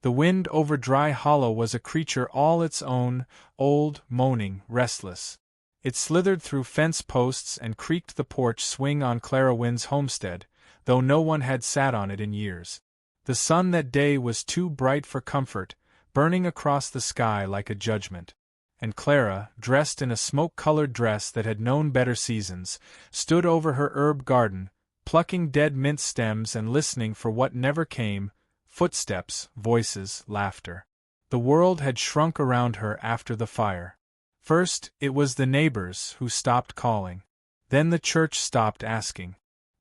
The wind over Dry Hollow was a creature all its own, old, moaning, restless. It slithered through fence posts and creaked the porch swing on Clara Wynn's homestead, though no one had sat on it in years. The sun that day was too bright for comfort, burning across the sky like a judgment. And Clara, dressed in a smoke-colored dress that had known better seasons, stood over her herb garden, plucking dead mint stems and listening for what never came: footsteps, voices, laughter. The world had shrunk around her after the fire. First, it was the neighbors who stopped calling. Then the church stopped asking.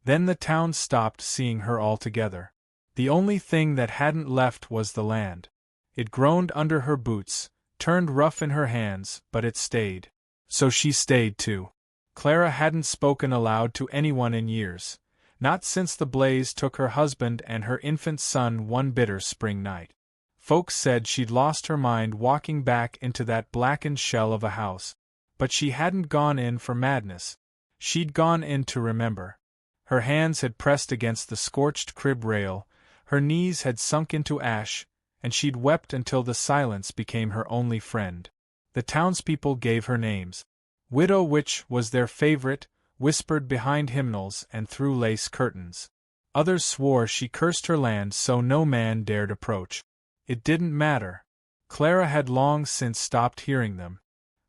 Then the town stopped seeing her altogether. The only thing that hadn't left was the land. It groaned under her boots, turned rough in her hands, but it stayed. So she stayed too. Clara hadn't spoken aloud to anyone in years, not since the blaze took her husband and her infant son one bitter spring night. Folks said she'd lost her mind walking back into that blackened shell of a house. But she hadn't gone in for madness. She'd gone in to remember. Her hands had pressed against the scorched crib rail, her knees had sunk into ash, and she'd wept until the silence became her only friend. The townspeople gave her names. Widow Witch was their favorite, whispered behind hymnals and through lace curtains. Others swore she cursed her land so no man dared approach. It didn't matter. Clara had long since stopped hearing them.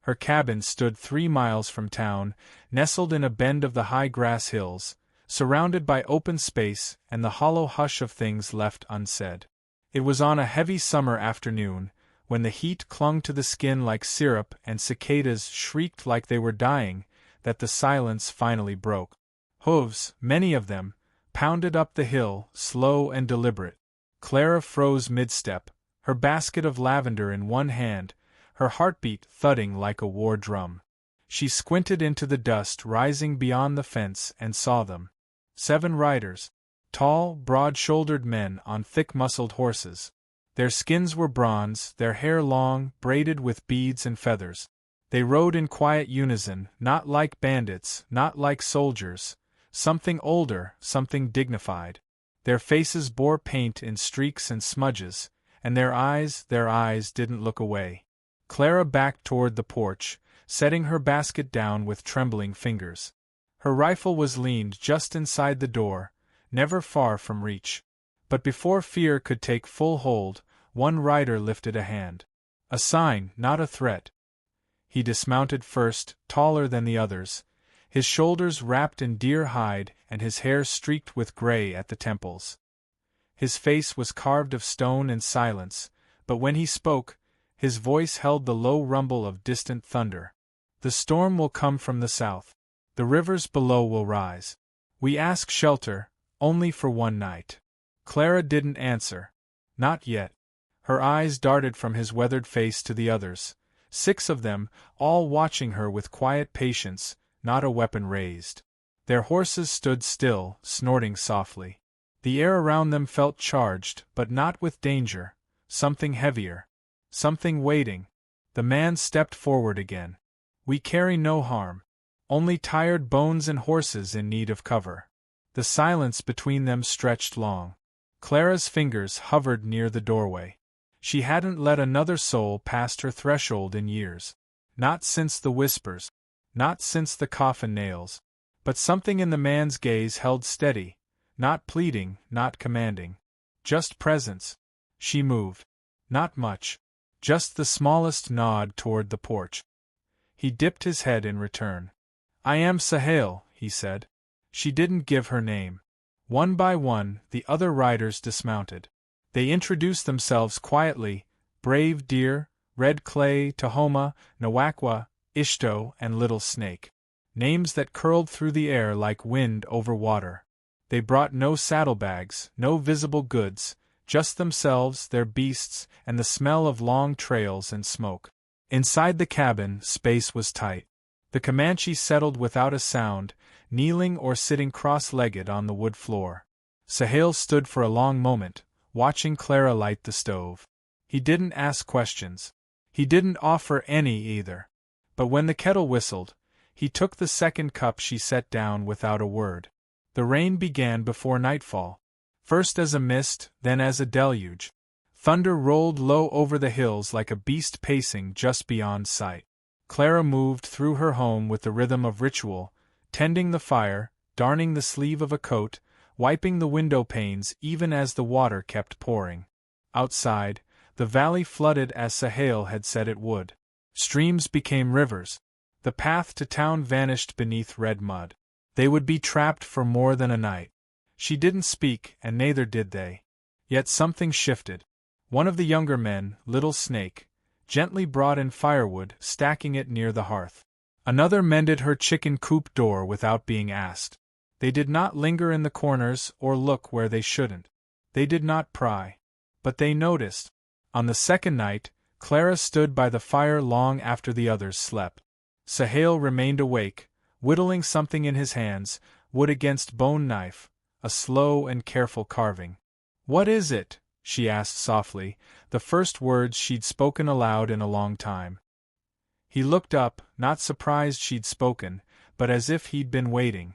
Her cabin stood 3 miles from town, nestled in a bend of the high grass hills, surrounded by open space and the hollow hush of things left unsaid. It was on a heavy summer afternoon, when the heat clung to the skin like syrup and cicadas shrieked like they were dying, that the silence finally broke. Hooves, many of them, pounded up the hill, slow and deliberate. Clara froze mid-step, her basket of lavender in one hand, her heartbeat thudding like a war drum. She squinted into the dust rising beyond the fence and saw them. 7 riders. Tall, broad-shouldered men on thick-muscled horses. Their skins were bronze, their hair long, braided with beads and feathers. They rode in quiet unison, not like bandits, not like soldiers, something older, something dignified. Their faces bore paint in streaks and smudges, and their eyes didn't look away. Clara backed toward the porch, setting her basket down with trembling fingers. Her rifle was leaned just inside the door, never far from reach. But before fear could take full hold, one rider lifted a hand. A sign, not a threat. He dismounted first, taller than the others, his shoulders wrapped in deer hide and his hair streaked with gray at the temples. His face was carved of stone and silence, but when he spoke, his voice held the low rumble of distant thunder. The storm will come from the south. The rivers below will rise. We ask shelter, only for one night. Clara didn't answer. Not yet. Her eyes darted from his weathered face to the others, 6 of them, all watching her with quiet patience, not a weapon raised. Their horses stood still, snorting softly. The air around them felt charged, but not with danger, something heavier. Something waiting. The man stepped forward again. We carry no harm. Only tired bones and horses in need of cover. The silence between them stretched long. Clara's fingers hovered near the doorway. She hadn't let another soul past her threshold in years. Not since the whispers. Not since the coffin nails. But something in the man's gaze held steady. Not pleading, not commanding. Just presence. She moved. Not much. Just the smallest nod toward the porch. He dipped his head in return. I am Sahel, he said. She didn't give her name. One by one, the other riders dismounted. They introduced themselves quietly: Brave Deer, Red Clay, Tahoma, Nawakwa, Ishto, and Little Snake. Names that curled through the air like wind over water. They brought no saddlebags, no visible goods, just themselves, their beasts, and the smell of long trails and smoke. Inside the cabin, space was tight. The Comanche settled without a sound, kneeling or sitting cross-legged on the wood floor. Sahel stood for a long moment, watching Clara light the stove. He didn't ask questions. He didn't offer any either. But when the kettle whistled, he took the second cup she set down without a word. The rain began before nightfall. First as a mist, then as a deluge. Thunder rolled low over the hills like a beast pacing just beyond sight. Clara moved through her home with the rhythm of ritual, tending the fire, darning the sleeve of a coat, wiping the window panes even as the water kept pouring. Outside, the valley flooded as Sahel had said it would. Streams became rivers. The path to town vanished beneath red mud. They would be trapped for more than a night. She didn't speak, and neither did they. Yet something shifted. One of the younger men, Little Snake, gently brought in firewood, stacking it near the hearth. Another mended her chicken coop door without being asked. They did not linger in the corners or look where they shouldn't. They did not pry. But they noticed. On the second night, Clara stood by the fire long after the others slept. Sahel remained awake, whittling something in his hands, wood against bone knife, a slow and careful carving. "What is it?" she asked softly, the first words she'd spoken aloud in a long time. He looked up, not surprised she'd spoken, but as if he'd been waiting.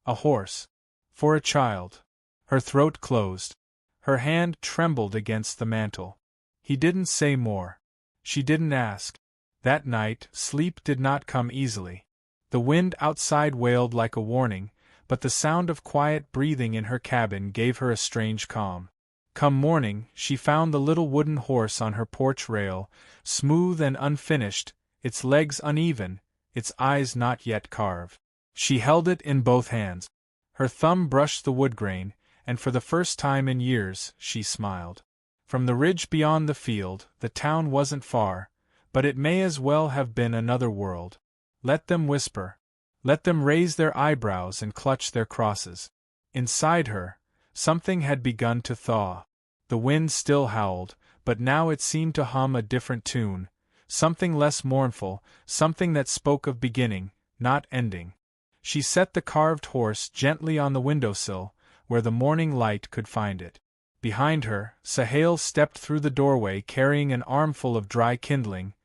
"A horse. For a child." Her throat closed. Her hand trembled against the mantel. He didn't say more. She didn't ask. That night, sleep did not come easily. The wind outside wailed like a warning, but the sound of quiet breathing in her cabin gave her a strange calm. Come morning, she found the little wooden horse on her porch rail, smooth and unfinished, its legs uneven, its eyes not yet carved. She held it in both hands. Her thumb brushed the wood grain, and for the first time in years, she smiled. From the ridge beyond the field, the town wasn't far, but it may as well have been another world. Let them whisper. Let them raise their eyebrows and clutch their crosses. Inside her, something had begun to thaw. The wind still howled, but now it seemed to hum a different tune, something less mournful, something that spoke of beginning, not ending. She set the carved horse gently on the windowsill, where the morning light could find it. Behind her, Sahel stepped through the doorway carrying an armful of dry kindling,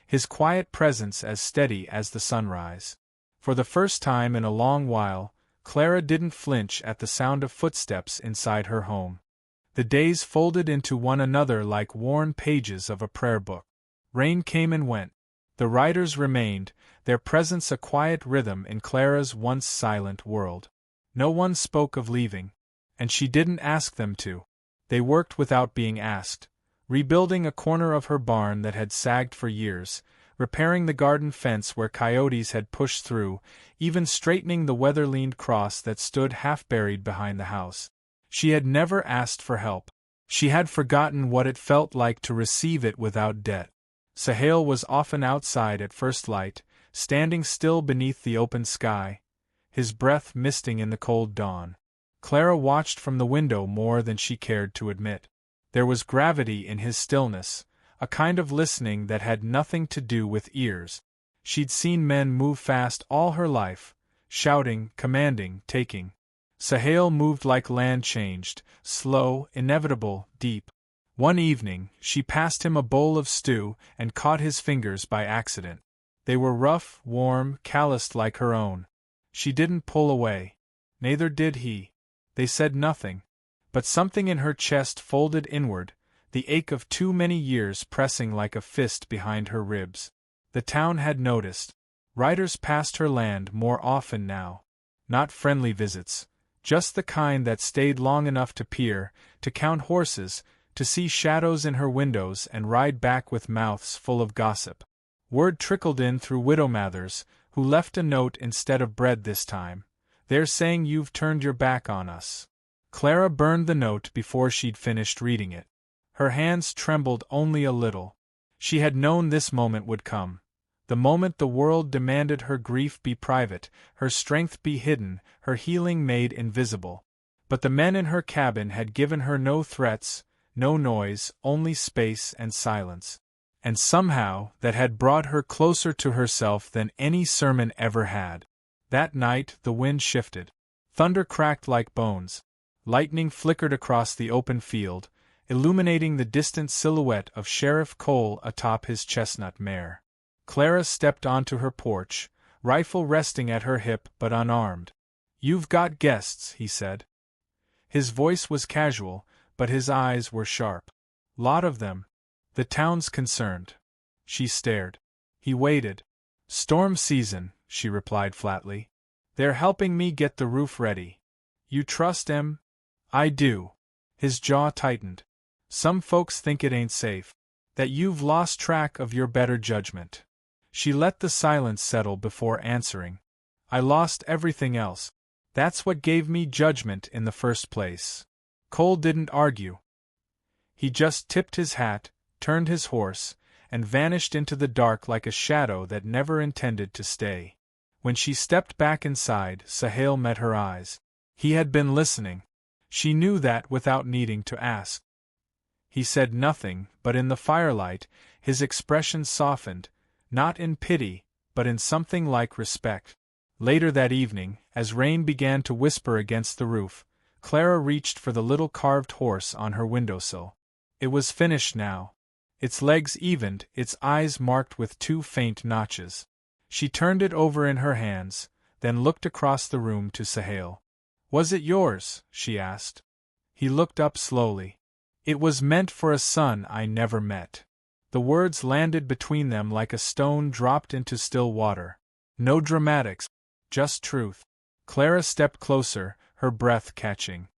his quiet presence as steady as the sunrise. For the first time in a long while, Clara didn't flinch at the sound of footsteps inside her home. The days folded into one another like worn pages of a prayer book. Rain came and went. The riders remained, their presence a quiet rhythm in Clara's once silent world. No one spoke of leaving, and she didn't ask them to. They worked without being asked, rebuilding a corner of her barn that had sagged for years, repairing the garden fence where coyotes had pushed through, even straightening the weather-leaned cross that stood half-buried behind the house. She had never asked for help. She had forgotten what it felt like to receive it without debt. Sahel was often outside at first light, standing still beneath the open sky, his breath misting in the cold dawn. Clara watched from the window more than she cared to admit. There was gravity in his stillness, a kind of listening that had nothing to do with ears. She'd seen men move fast all her life, shouting, commanding, taking. Sahel moved like land changed, slow, inevitable, deep. One evening, she passed him a bowl of stew and caught his fingers by accident. They were rough, warm, calloused like her own. She didn't pull away. Neither did he. They said nothing. But something in her chest folded inward, the ache of too many years pressing like a fist behind her ribs. The town had noticed. Riders passed her land more often now. Not friendly visits, just the kind that stayed long enough to peer, to count horses, to see shadows in her windows and ride back with mouths full of gossip. Word trickled in through Widow Mathers, who left a note instead of bread this time. "They're saying you've turned your back on us." Clara burned the note before she'd finished reading it. Her hands trembled only a little. She had known this moment would come. The moment the world demanded her grief be private, her strength be hidden, her healing made invisible. But the men in her cabin had given her no threats, no noise, only space and silence. And somehow that had brought her closer to herself than any sermon ever had. That night the wind shifted. Thunder cracked like bones. Lightning flickered across the open field, illuminating the distant silhouette of Sheriff Cole atop his chestnut mare. Clara stepped onto her porch, rifle resting at her hip but unarmed. "You've got guests," he said. His voice was casual, but his eyes were sharp. Lot of them. The town's concerned. She stared. He waited. Storm season, she replied flatly. They're helping me get the roof ready. You trust 'em? I do. His jaw tightened. Some folks think it ain't safe. That you've lost track of your better judgment. She let the silence settle before answering. I lost everything else. That's what gave me judgment in the first place. Cole didn't argue. He just tipped his hat, turned his horse, and vanished into the dark like a shadow that never intended to stay. When she stepped back inside, Sahel met her eyes. He had been listening. She knew that without needing to ask. He said nothing, but in the firelight, his expression softened, not in pity, but in something like respect. Later that evening, as rain began to whisper against the roof, Clara reached for the little carved horse on her windowsill. It was finished now. Its legs evened, its eyes marked with 2 faint notches. She turned it over in her hands, then looked across the room to Sahel. Was it yours? She asked. He looked up slowly. It was meant for a son I never met. The words landed between them like a stone dropped into still water. No dramatics, just truth. Clara stepped closer, her breath catching.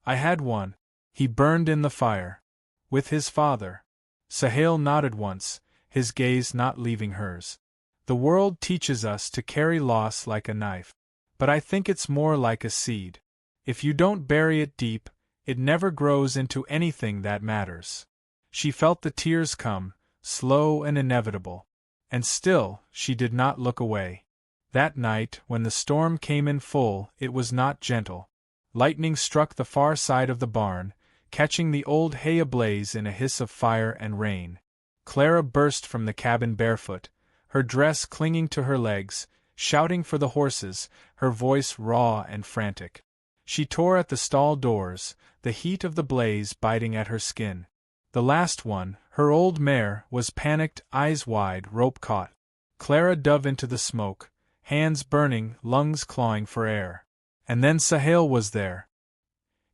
I had one. He burned in the fire. With his father. Sahel nodded once, his gaze not leaving hers. The world teaches us to carry loss like a knife. But I think it's more like a seed. If you don't bury it deep, it never grows into anything that matters. She felt the tears come, slow and inevitable. And still, she did not look away. That night, when the storm came in full, it was not gentle. Lightning struck the far side of the barn, catching the old hay ablaze in a hiss of fire and rain. Clara burst from the cabin barefoot, her dress clinging to her legs, shouting for the horses, her voice raw and frantic. She tore at the stall doors, the heat of the blaze biting at her skin. The last one, her old mare, was panicked, eyes wide, rope caught. Clara dove into the smoke, hands burning, lungs clawing for air. And then Sahel was there.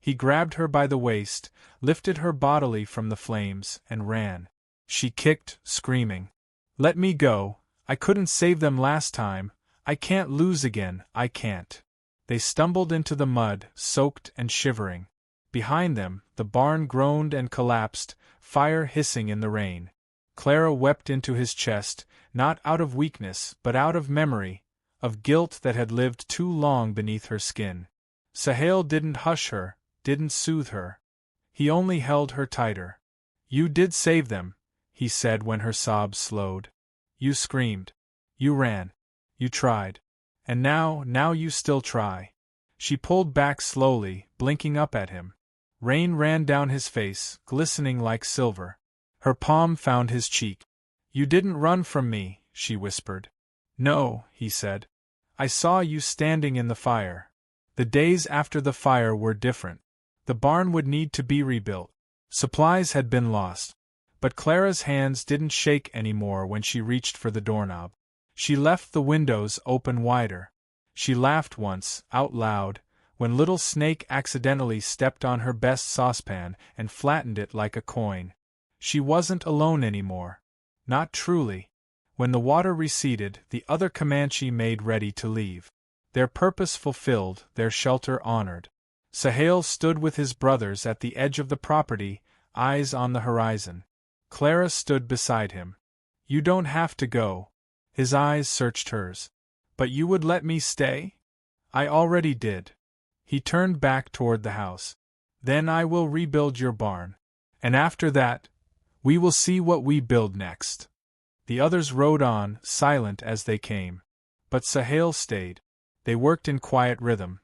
He grabbed her by the waist, lifted her bodily from the flames, and ran. She kicked, screaming. Let me go, I couldn't save them last time, I can't lose again, I can't. They stumbled into the mud, soaked and shivering. Behind them, the barn groaned and collapsed, fire hissing in the rain. Clara wept into his chest, not out of weakness, but out of memory, of guilt that had lived too long beneath her skin. Sahel didn't hush her, didn't soothe her. He only held her tighter. You did save them, he said when her sobs slowed. You screamed. You ran. You tried. And now you still try. She pulled back slowly, blinking up at him. Rain ran down his face, glistening like silver. Her palm found his cheek. You didn't run from me, she whispered. No, he said. I saw you standing in the fire. The days after the fire were different. The barn would need to be rebuilt. Supplies had been lost. But Clara's hands didn't shake anymore when she reached for the doorknob. She left the windows open wider. She laughed once, out loud, when Little Snake accidentally stepped on her best saucepan and flattened it like a coin. She wasn't alone anymore. Not truly. When the water receded, the other Comanche made ready to leave. Their purpose fulfilled, their shelter honored. Sahel stood with his brothers at the edge of the property, eyes on the horizon. Clara stood beside him. You don't have to go. His eyes searched hers. But you would let me stay? I already did. He turned back toward the house. Then I will rebuild your barn. And after that, we will see what we build next. The others rode on, silent as they came. But Sahel stayed. They worked in quiet rhythm.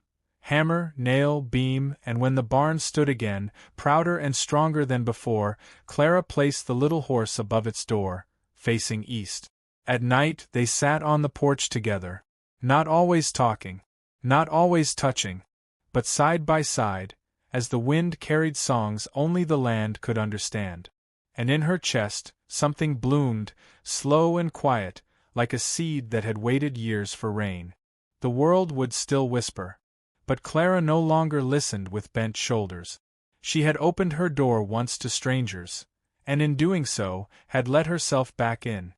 Hammer, nail, beam, and when the barn stood again, prouder and stronger than before, Clara placed the little horse above its door, facing east. At night they sat on the porch together, not always talking, not always touching, but side by side, as the wind carried songs only the land could understand. And in her chest, something bloomed, slow and quiet, like a seed that had waited years for rain. The world would still whisper. But Clara no longer listened with bent shoulders. She had opened her door once to strangers, and in doing so, had let herself back in.